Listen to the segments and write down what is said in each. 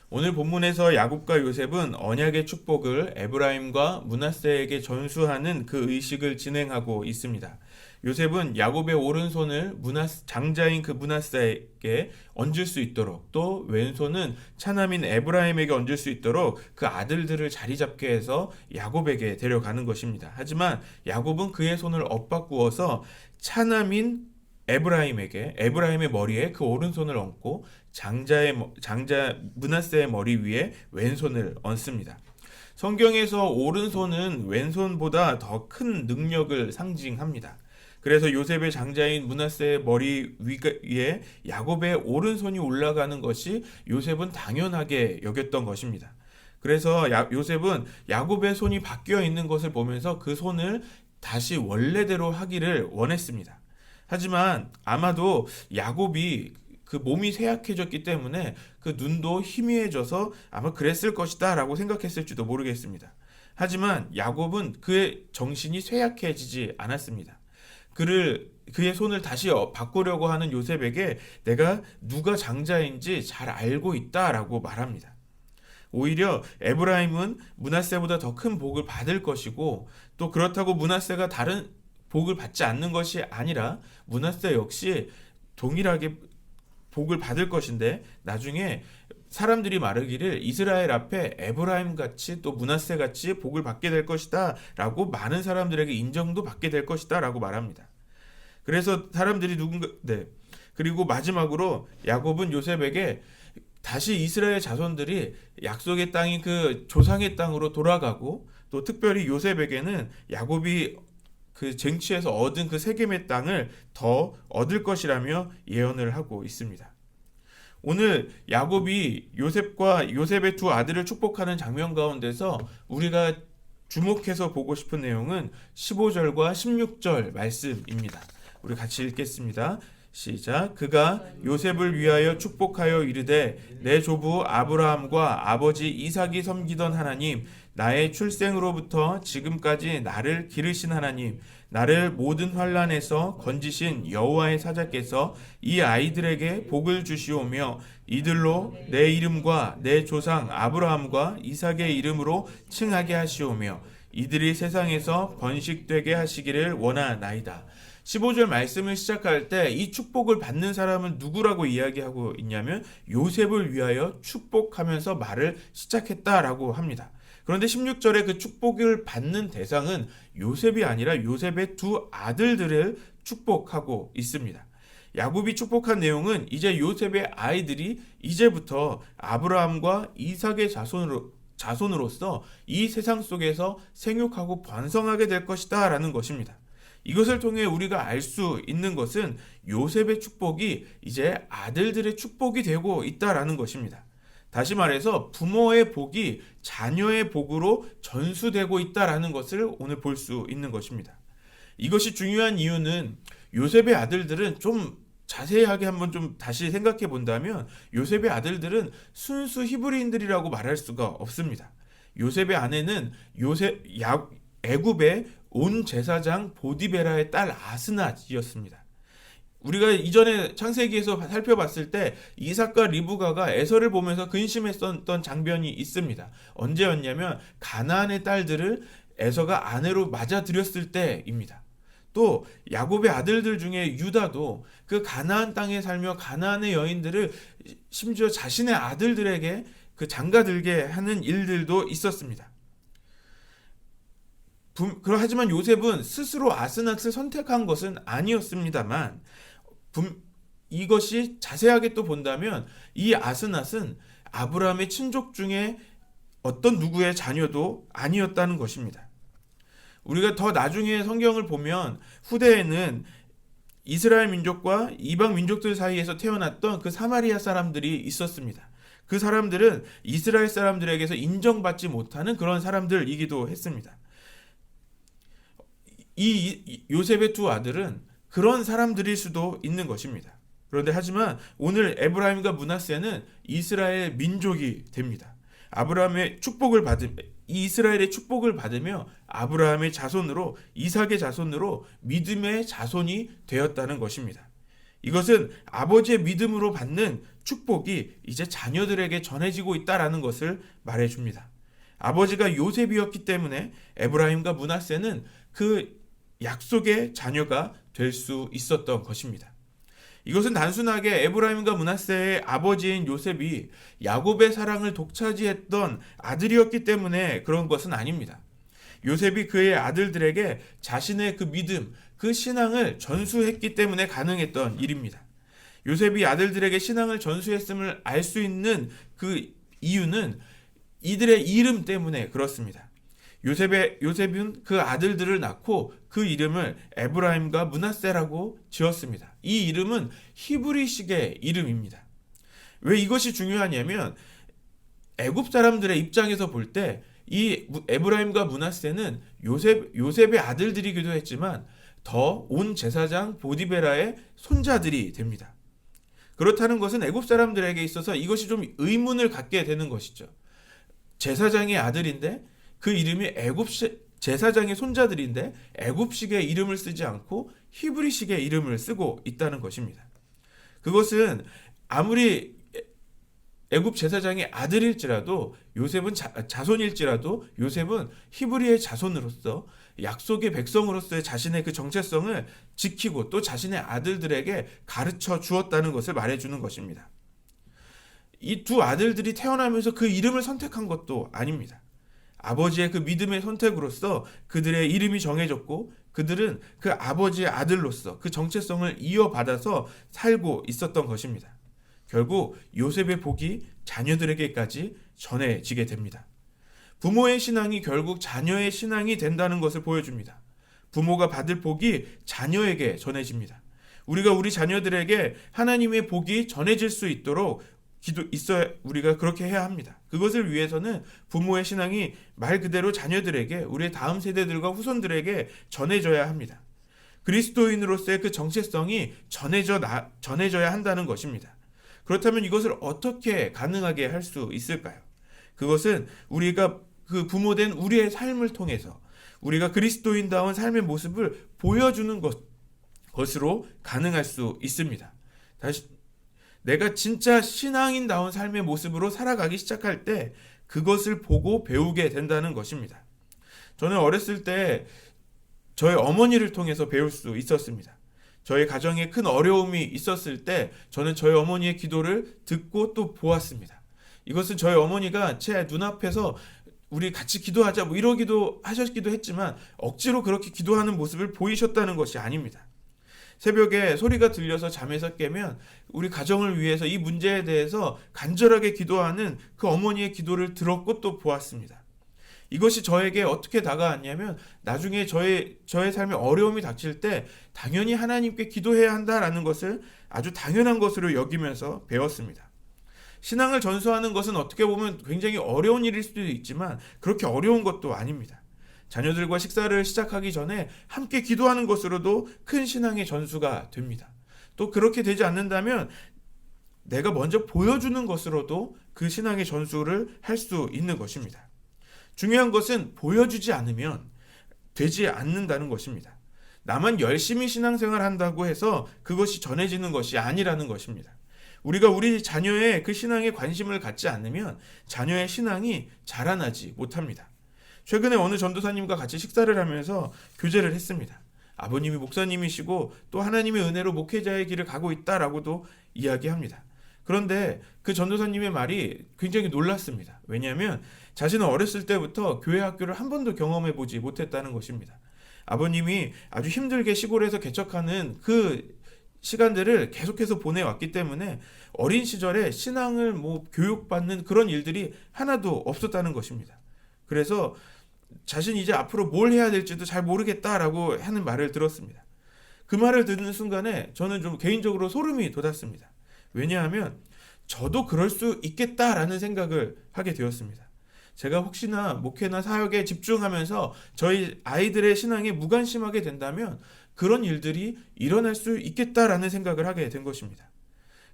오늘 본문에서 야곱과 요셉은 언약의 축복을 에브라임과 므낫세에게 전수하는 그 의식을 진행하고 있습니다. 요셉은 야곱의 오른손을 장자인 그 므낫세에게 얹을 수 있도록, 또 왼손은 차남인 에브라임에게 얹을 수 있도록 그 아들들을 자리 잡게 해서 야곱에게 데려가는 것입니다. 하지만 야곱은 그의 손을 엇바꾸어서 차남인 에브라임의 머리에 그 오른손을 얹고 장자 므낫세의 머리 위에 왼손을 얹습니다. 성경에서 오른손은 왼손보다 더 큰 능력을 상징합니다. 그래서 요셉의 장자인 므낫세의 머리 위에 야곱의 오른손이 올라가는 것이 요셉은 당연하게 여겼던 것입니다. 그래서 요셉은 야곱의 손이 바뀌어 있는 것을 보면서 그 손을 다시 원래대로 하기를 원했습니다. 하지만 아마도 야곱이 그 몸이 쇠약해졌기 때문에 그 눈도 희미해져서 아마 그랬을 것이다 라고 생각했을지도 모르겠습니다. 하지만 야곱은 그의 정신이 쇠약해지지 않았습니다. 그의 손을 다시 바꾸려고 하는 요셉에게 내가 누가 장자인지 잘 알고 있다라고 말합니다. 오히려 에브라임은 므낫세보다 더 큰 복을 받을 것이고, 또 그렇다고 므낫세가 다른 복을 받지 않는 것이 아니라 므낫세 역시 동일하게 복을 받을 것인데, 나중에 사람들이 말하기를 이스라엘 앞에 에브라임 같이 또 므낫세 같이 복을 받게 될 것이다 라고 많은 사람들에게 인정도 받게 될 것이다 라고 말합니다. 그래서 사람들이 그리고 마지막으로 야곱은 요셉에게 다시 이스라엘 자손들이 약속의 땅인 그 조상의 땅으로 돌아가고, 또 특별히 요셉에게는 야곱이 그 쟁취해서 얻은 그 세겜의 땅을 더 얻을 것이라며 예언을 하고 있습니다. 오늘 야곱이 요셉의 두 아들을 축복하는 장면 가운데서 우리가 주목해서 보고 싶은 내용은 15절과 16절 말씀입니다. 우리 같이 읽겠습니다. 시작. 그가 요셉을 위하여 축복하여 이르되 내 조부 아브라함과 아버지 이삭이 섬기던 하나님, 나의 출생으로부터 지금까지 나를 기르신 하나님, 나를 모든 환난에서 건지신 여호와의 사자께서 이 아이들에게 복을 주시오며 이들로 내 이름과 내 조상 아브라함과 이삭의 이름으로 칭하게 하시오며 이들이 세상에서 번식되게 하시기를 원하나이다. 15절 말씀을 시작할 때 이 축복을 받는 사람은 누구라고 이야기하고 있냐면 요셉을 위하여 축복하면서 말을 시작했다라고 합니다. 그런데 16절에 그 축복을 받는 대상은 요셉이 아니라 요셉의 두 아들들을 축복하고 있습니다. 야곱이 축복한 내용은 이제 요셉의 아이들이 이제부터 아브라함과 이삭의 자손으로서 이 세상 속에서 생육하고 번성하게 될 것이다 라는 것입니다. 이것을 통해 우리가 알 수 있는 것은 요셉의 축복이 이제 아들들의 축복이 되고 있다라는 것입니다. 다시 말해서 부모의 복이 자녀의 복으로 전수되고 있다라는 것을 오늘 볼 수 있는 것입니다. 이것이 중요한 이유는 요셉의 아들들은 좀 자세하게 한번 좀 다시 생각해 본다면 요셉의 아들들은 순수 히브리인들이라고 말할 수가 없습니다. 요셉의 아내는 애굽의 온 제사장 보디베라의 딸 아스낫이었습니다. 우리가 이전에 창세기에서 살펴봤을 때 이삭과 리브가가 에서를 보면서 근심했었던 장면이 있습니다. 언제였냐면 가나안의 딸들을 에서가 아내로 맞아들였을 때입니다. 또 야곱의 아들들 중에 유다도 그 가나안 땅에 살며 가나안의 여인들을 심지어 자신의 아들들에게 그 장가들게 하는 일들도 있었습니다. 하지만 요셉은 스스로 아스낫을 선택한 것은 아니었습니다만 이것이 자세하게 또 본다면 이 아스낫은 아브라함의 친족 중에 어떤 누구의 자녀도 아니었다는 것입니다. 우리가 더 나중에 성경을 보면 후대에는 이스라엘 민족과 이방 민족들 사이에서 태어났던 그 사마리아 사람들이 있었습니다. 그 사람들은 이스라엘 사람들에게서 인정받지 못하는 그런 사람들이기도 했습니다. 이 요셉의 두 아들은 그런 사람들일 수도 있는 것입니다. 그런데 하지만 오늘 에브라임과 므낫세는 이스라엘 민족이 됩니다. 이스라엘의 축복을 받으며 아브라함의 자손으로 이삭의 자손으로 믿음의 자손이 되었다는 것입니다. 이것은 아버지의 믿음으로 받는 축복이 이제 자녀들에게 전해지고 있다라는 것을 말해줍니다. 아버지가 요셉이었기 때문에 에브라임과 므낫세는 그 약속의 자녀가 될 수 있었던 것입니다. 이것은 단순하게 에브라임과 므낫세의 아버지인 요셉이 야곱의 사랑을 독차지했던 아들이었기 때문에 그런 것은 아닙니다. 요셉이 그의 아들들에게 자신의 그 믿음, 그 신앙을 전수했기 때문에 가능했던 일입니다. 요셉이 아들들에게 신앙을 전수했음을 알 수 있는 그 이유는 이들의 이름 때문에 그렇습니다. 요셉은 그 아들들을 낳고 그 이름을 에브라임과 므낫세라고 지었습니다. 이 이름은 히브리식의 이름입니다. 왜 이것이 중요하냐면 애굽 사람들의 입장에서 볼 때 이 에브라임과 므낫세는 요셉의 아들들이기도 했지만 더 온 제사장 보디베라의 손자들이 됩니다. 그렇다는 것은 애굽 사람들에게 있어서 이것이 좀 의문을 갖게 되는 것이죠. 제사장의 아들인데 그 이름이 제사장의 손자들인데 애굽식의 이름을 쓰지 않고 히브리식의 이름을 쓰고 있다는 것입니다. 그것은 아무리 애굽 제사장의 아들일지라도 요셉은 자손일지라도 요셉은 히브리의 자손으로서 약속의 백성으로서의 자신의 그 정체성을 지키고 또 자신의 아들들에게 가르쳐 주었다는 것을 말해주는 것입니다. 이 두 아들들이 태어나면서 그 이름을 선택한 것도 아닙니다. 아버지의 그 믿음의 선택으로서 그들의 이름이 정해졌고 그들은 그 아버지의 아들로서 그 정체성을 이어받아서 살고 있었던 것입니다. 결국 요셉의 복이 자녀들에게까지 전해지게 됩니다. 부모의 신앙이 결국 자녀의 신앙이 된다는 것을 보여줍니다. 부모가 받을 복이 자녀에게 전해집니다. 우리가 우리 자녀들에게 하나님의 복이 전해질 수 있도록 우리가 그렇게 해야 합니다. 그것을 위해서는 부모의 신앙이 말 그대로 자녀들에게 우리의 다음 세대들과 후손들에게 전해져야 합니다. 그리스도인으로서의 그 정체성이 전해져야 한다는 것입니다. 그렇다면 이것을 어떻게 가능하게 할 수 있을까요? 그것은 우리가 그 부모된 우리의 삶을 통해서 우리가 그리스도인다운 삶의 모습을 보여주는 것으로 가능할 수 있습니다. 내가 진짜 신앙인다운 삶의 모습으로 살아가기 시작할 때 그것을 보고 배우게 된다는 것입니다. 저는 어렸을 때 저의 어머니를 통해서 배울 수 있었습니다. 저희 가정에 큰 어려움이 있었을 때 저는 저희 어머니의 기도를 듣고 또 보았습니다. 이것은 저희 어머니가 제 눈앞에서 우리 같이 기도하자 이러기도 하셨기도 했지만 억지로 그렇게 기도하는 모습을 보이셨다는 것이 아닙니다. 새벽에 소리가 들려서 잠에서 깨면 우리 가정을 위해서 이 문제에 대해서 간절하게 기도하는 그 어머니의 기도를 들었고 또 보았습니다. 이것이 저에게 어떻게 다가왔냐면 나중에 저의 삶에 어려움이 닥칠 때 당연히 하나님께 기도해야 한다라는 것을 아주 당연한 것으로 여기면서 배웠습니다. 신앙을 전수하는 것은 어떻게 보면 굉장히 어려운 일일 수도 있지만 그렇게 어려운 것도 아닙니다. 자녀들과 식사를 시작하기 전에 함께 기도하는 것으로도 큰 신앙의 전수가 됩니다. 또 그렇게 되지 않는다면 내가 먼저 보여주는 것으로도 그 신앙의 전수를 할 수 있는 것입니다. 중요한 것은 보여주지 않으면 되지 않는다는 것입니다. 나만 열심히 신앙생활 한다고 해서 그것이 전해지는 것이 아니라는 것입니다. 우리가 우리 자녀의 그 신앙에 관심을 갖지 않으면 자녀의 신앙이 자라나지 못합니다. 최근에 어느 전도사님과 같이 식사를 하면서 교제를 했습니다. 아버님이 목사님이시고 또 하나님의 은혜로 목회자의 길을 가고 있다라고도 이야기합니다. 그런데 그 전도사님의 말이 굉장히 놀랐습니다. 왜냐하면 자신은 어렸을 때부터 교회 학교를 한 번도 경험해 보지 못했다는 것입니다. 아버님이 아주 힘들게 시골에서 개척하는 그 시간들을 계속해서 보내왔기 때문에 어린 시절에 신앙을 교육받는 그런 일들이 하나도 없었다는 것입니다. 그래서 자신이 이제 앞으로 뭘 해야 될지도 잘 모르겠다라고 하는 말을 들었습니다. 그 말을 듣는 순간에 저는 좀 개인적으로 소름이 돋았습니다. 왜냐하면 저도 그럴 수 있겠다라는 생각을 하게 되었습니다. 제가 혹시나 목회나 사역에 집중하면서 저희 아이들의 신앙에 무관심하게 된다면 그런 일들이 일어날 수 있겠다라는 생각을 하게 된 것입니다.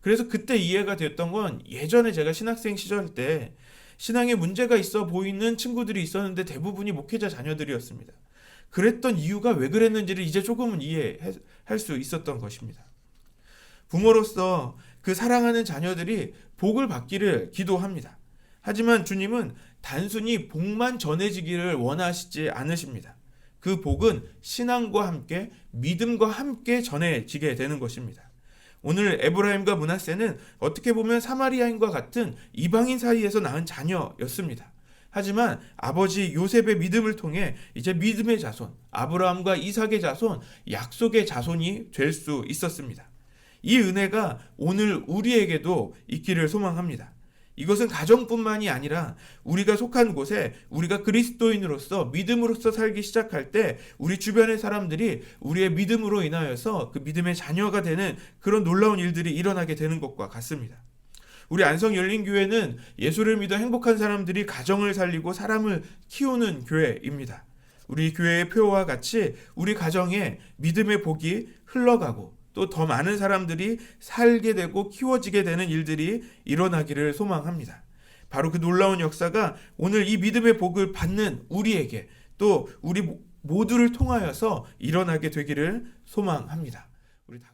그래서 그때 이해가 됐던 건 예전에 제가 신학생 시절 때 신앙에 문제가 있어 보이는 친구들이 있었는데 대부분이 목회자 자녀들이었습니다. 그랬던 이유가 왜 그랬는지를 이제 조금은 이해할 수 있었던 것입니다. 부모로서 그 사랑하는 자녀들이 복을 받기를 기도합니다. 하지만 주님은 단순히 복만 전해지기를 원하시지 않으십니다. 그 복은 신앙과 함께 믿음과 함께 전해지게 되는 것입니다. 오늘 에브라임과 므낫세는 어떻게 보면 사마리아인과 같은 이방인 사이에서 낳은 자녀였습니다. 하지만 아버지 요셉의 믿음을 통해 이제 믿음의 자손, 아브라함과 이삭의 자손, 약속의 자손이 될 수 있었습니다. 이 은혜가 오늘 우리에게도 있기를 소망합니다. 이것은 가정뿐만이 아니라 우리가 속한 곳에 우리가 그리스도인으로서 믿음으로서 살기 시작할 때 우리 주변의 사람들이 우리의 믿음으로 인하여서 그 믿음의 자녀가 되는 그런 놀라운 일들이 일어나게 되는 것과 같습니다. 우리 안성열린교회는 예수를 믿어 행복한 사람들이 가정을 살리고 사람을 키우는 교회입니다. 우리 교회의 표와 같이 우리 가정에 믿음의 복이 흘러가고 또 더 많은 사람들이 살게 되고 키워지게 되는 일들이 일어나기를 소망합니다. 바로 그 놀라운 역사가 오늘 이 믿음의 복을 받는 우리에게 또 우리 모두를 통하여서 일어나게 되기를 소망합니다. 우리 다